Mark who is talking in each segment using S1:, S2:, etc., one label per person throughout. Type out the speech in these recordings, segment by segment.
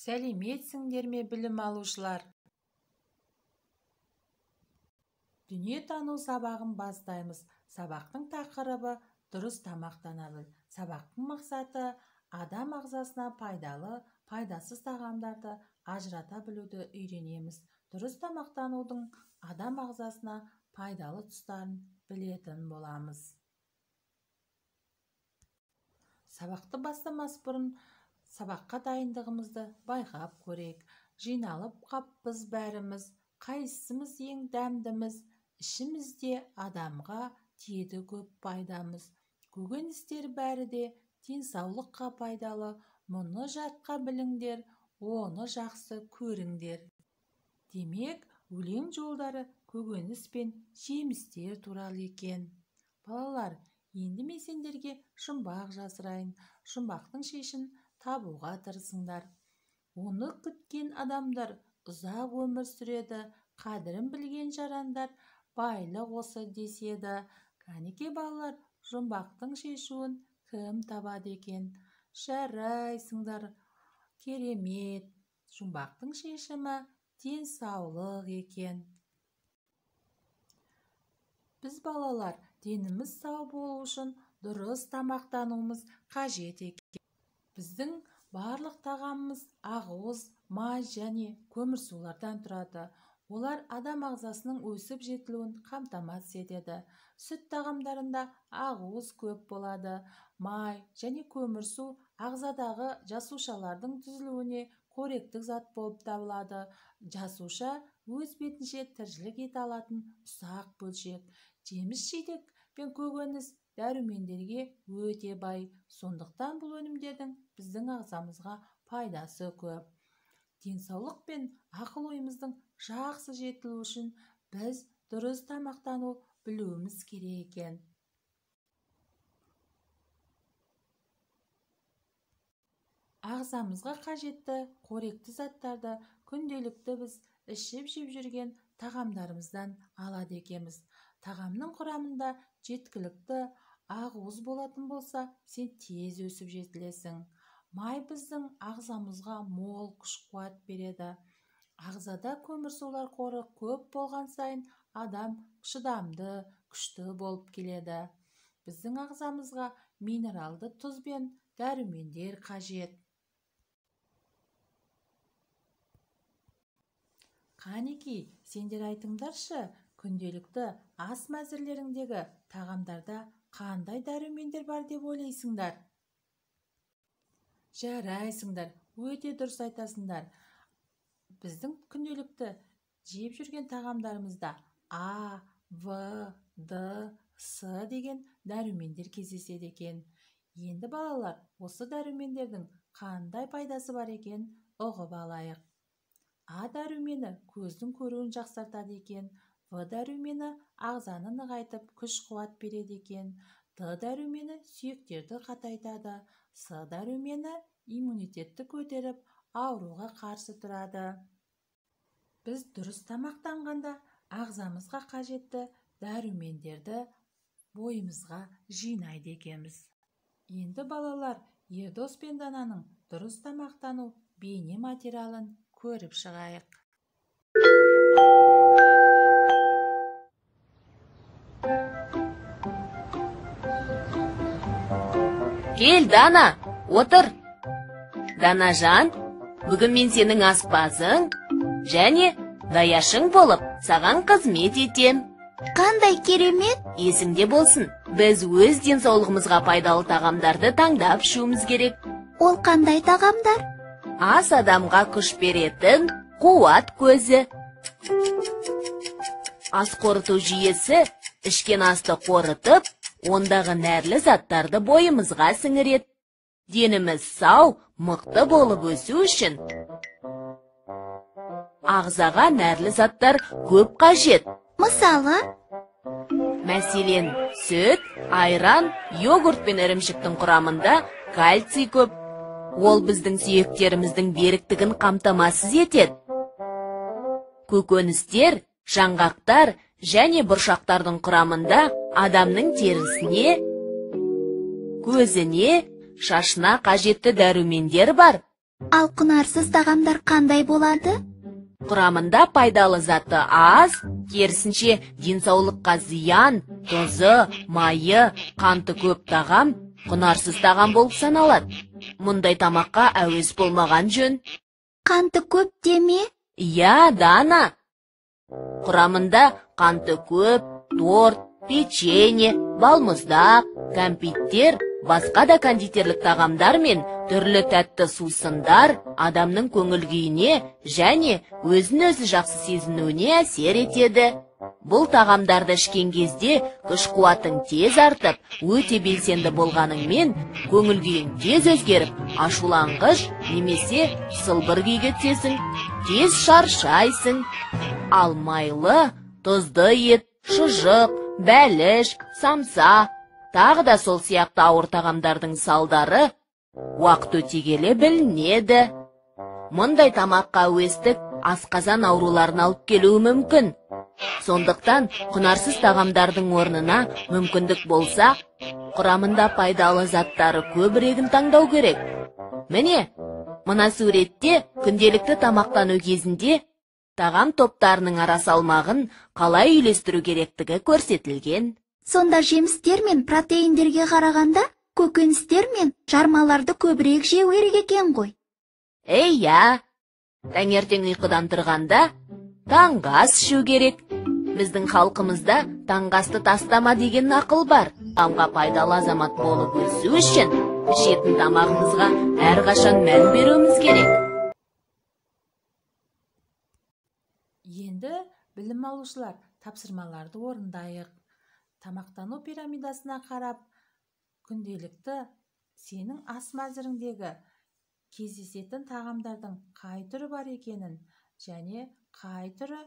S1: Сәлеметсіңдер ме білім алушылар? Дүниетану сабағын бастаймыз. Сабақтың тақырыбы дұрыс тамақтана біл. Сабақтың мақсаты адам ағзасына пайдалы, пайдасыз тағамдарды ажырата білуді үйренеміз. Дұрыс тамақтанудың адам ағзасына пайдалы тұстарын білетін боламыз. Сабақты бастамас бұрын сабаққа дайындығымызды байқап көрейік. Жиналып қаппыз бәріміз, қайсымыз ең дәмдіміз, ішімізде адамға тиеді көп пайдамыз. Көкөністер бәрі де денсаулыққа пайдалы, мұны жатқа біліңдер, оны жақсы көріңдер. Демек, өлең жолдары көкөніс пен жемістер туралы екен. Балалар, енді мен сендерге жұмбақ жасырайын. Жұмбақтың шешін табуға тырысыңдар. Оны күткен адамдар ұзақ өмір сүреді, қадірін білген жарандар байлық осы деседі. Кәнеке балалар, жұмбақтың шешуін кім табады екен? Жарайсыңдар, керемет. Жұмбақтың шешімі денсаулық екен. Біз балалар, деніміз сау болу үшін дұрыс тамақтануымыз қажет екен. Біздің барлық тағамымыз ақуыз, май және көмірсулардан тұрады. Олар адам ағзасының өсіп жетілуін қамтамасыз етеді. Сүт тағамдарында ақуыз көп болады. Май және көмірсу ағзадағы жасушалардың түзілуіне қоректік зат болып табылады. Жасуша өз бетінше тіршілік ете алатын ұсақ бөлшек. Жеміс-жидек пен көкөніс дәрумендерге өте бай. Сондықтан бұл өнімдердің біздің ағзамызға пайдасы көп. Денсаулық пен ақыл-ойымыздың жақсы жетілуі үшін біз дұрыс тамақтану білуіміз керек екен. Ағзамызға қажетті қоректі заттарды күнделікті біз ішіп-жеп жүрген тағамдарымыздан алады екенбіз. Тағамның құрамында жеткілікті ақуыз болатын болса, сен тез өсіп жетілесің. Май біздің ағзамызға мол күш-қуат береді. Ағзада көмірсулар қоры көп болған сайын адам шыдамды, күшті болып келеді. Біздің ағзамызға минералды тұз бен дәрумендер қажет. Қанеки, сендер айтыңдаршы, күнделікті ас мәзірлеріңдегі тағамдарда қандай дәрумендер бар деп ойлайсыңдар? Жарайсыңдар, өте дұрыс айтасыңдар. Біздің күнделікті жеп жүрген тағамдарымызда А, В, Д, С деген дәрумендер кездеседі екен. Енді балалар, осы дәрумендердің қандай пайдасы бар екен ұғып алайық. А дәрумені көздің көруін жақсартады екен. В дәрумені ағзаны нығайтып күш-қуат береді екен. Д дәрумені сүйектерді қатайтады. С дәрумені иммунитетті көтеріп, ауруға қарсы тұрады. Біз дұрыс тамақтанғанда ағзамызға қажетті дәрумендерді бойымызға жинайды екенбіз. Енді балалар, Ердос пен Дананың дұрыс тамақтану бейне материалын көріп шығайық.
S2: Кел, Дана, отыр. Данажан, бүгін мен сенің аспазың және даяшың болып, саған қызмет етем.
S3: Қандай керемет!
S2: Есіңде болсын, біз өз денсаулығымызға пайдалы тағамдарды таңдап ішуіміз керек.
S3: Ол қандай тағамдар?
S2: Ас адамға күш беретін қуат көзі. Ас қорыту жүйесі ішкен асты қорытып, ондағы нәрлі заттарды бойымызға сіңіреді. Деніміз сау, мықты болып өсу үшін ағзаға нәрлі заттар көп қажет.
S3: Мысалы?
S2: Мәселен, сүт, айран, йогурт пен ірімшіктің құрамында кальций көп. Ол біздің сүйектеріміздің беріктігін қамтамасыз етеді. Көкөністер, жаңғақтар және бұршақтардың құрамында адамның терісіне, көзіне, шашына қажетті дәрумендер бар.
S3: Ал құнарсыз тағамдар қандай болады?
S2: Құрамында пайдалы заты аз, керісінше денсаулыққа зиян, тұзы, майы, қанты көп тағам құнарсыз тағам болып саналады. Мұндай тамаққа әуес болмаған жөн.
S3: Қанты көп деме?
S2: Иә, Дана. Құрамында қанты көп, торт, печенье, балмұздақ, кәмпиттер, басқа да кондитерлік тағамдар мен түрлі тәтті сусындар адамның көңіл-күйіне және өзін-өзі жақсы сезінуіне әсер етеді. Бұл тағамдарды ішкен кезде күш-қуатың тез артып, өте белсенді болғаныңмен, көңіл-күйің тез өзгеріп, ашуланғыш немесе сылбыр күйге түсесің, тез шаршайсың. Ал майлы, тұзды ет, шұжық, бәліш, самса, тағы да сол сияқты ауыр тағамдардың салдары уақыт өте келе білінеді. Мұндай тамаққа әуестік асқазан ауруларын алып келуі мүмкін. Сондықтан құнарсыз тағамдардың орнына мүмкіндік болса, құрамында пайдалы заттары көбірегін таңдау керек. Міне, мына суретте күнделікті тамақтану кезінде тағам топтарының ара салмағын қалай үйлестіру керектігі көрсетілген.
S3: Сонда жемістер мен протеиндерге қарағанда көкөністер мен жармаларды көбірек жеу керек екен ғой.
S2: Иә, таңертең ұйқыдан тұрғанда таңғы ас ішу керек. Біздің халқымызда таңғы асты тастама деген ақыл бар. Тамға пайдалы азамат болып өсу үшін ішетін тамағымызға әрқашан мән беруіміз керек.
S1: Енді білім алушылар тапсырмаларды орындайық. Тамақтану пирамидасына қарап, күнделікті сенің ас мәзіріңдегі кездесетін тағамдардың қай түрі бар екенін және қай түрі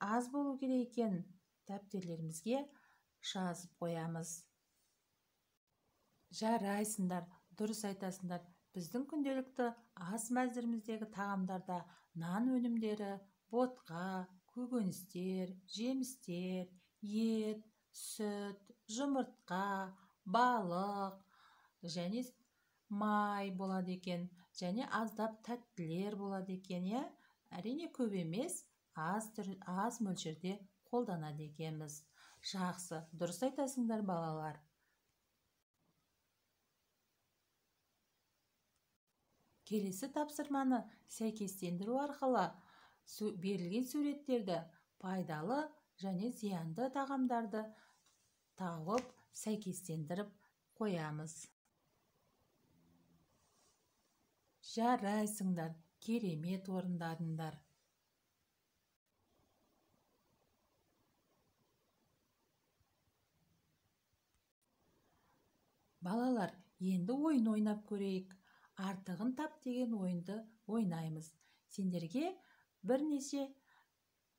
S1: аз болу керек екенін дәптерлерімізге жазып қоямыз. Жарайсыңдар, дұрыс айтасыңдар. Біздің күнделікті ас мәзіріміздегі тағамдарда нан өнімдері, ботқа, көкөністер, жемістер, ет, сүт, жұмыртқа, балық және май болады екен, және аздап тәттілер болады екен, иә? Әрине көп емес, аз мөлшерде қолданады екенбіз. Жақсы, дұрыс айтасыңдар балалар. Келесі тапсырманы сәйкестендіру арқылы берілген суреттерді пайдалы және зиянды тағамдарды тауып сәйкестендіріп қоямыз. Жарайсыңдар, керемет орындадыңдар. Балалар, енді ойын ойнап көрейік. Артығын тап деген ойынды ойнаймыз. Сендерге бірнеше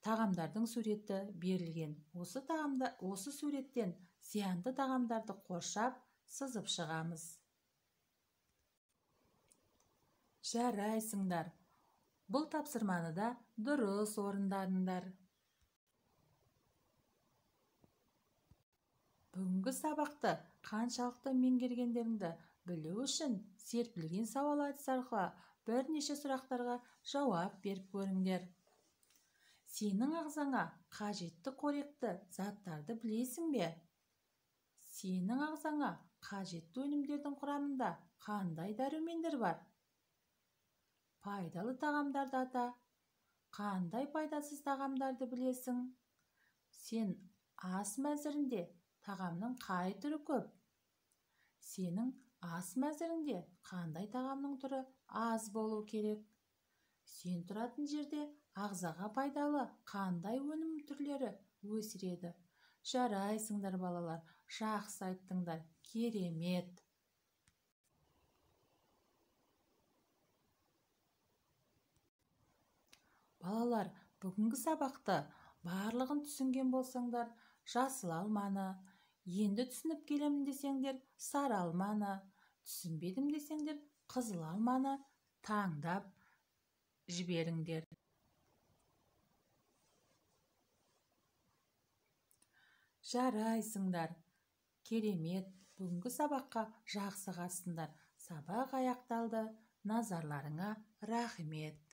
S1: тағамдардың суреті берілген. Осы суреттен зиянды тағамдарды қоршап, сызып шығамыз. Жарайсыңдар. Бұл тапсырманы да дұрыс орындадыңдар. Бүгінгі сабақты қаншалықты меңгергендеріңді білу үшін серпілген сауал әдісі арқылы бірнеше сұрақтарға жауап беріп көріңдер. Сенің ағзаңа қажетті қоректі заттарды білесің бе? Сенің ағзаңа қажетті өнімдердің құрамында қандай дәрумендер бар? Пайдалы тағамдарды ата. Қандай пайдасыз тағамдарды білесің? Сен ас мәзірінде тағамның қай түрі көп? Сенің ас мәзірінде қандай тағамның түрі аз болу керек? Сен тұратын жерде ағзаға пайдалы қандай өнім түрлері өсіреді? Жарайсыңдар балалар, жақсы айттыңдар, керемет. Балалар, бүгінгі сабақты барлығын түсінген болсаңдар, жасыл алманы, енді түсініп келемін десеңдер, сары алманы, түсінбедім десеңдер, қызыл алманы таңдап жіберіңдер. Жарайсыңдар, керемет, бүгінгі сабаққа жақсы қатыстыңдар. Сабақ аяқталды. назарларыңа рахмет.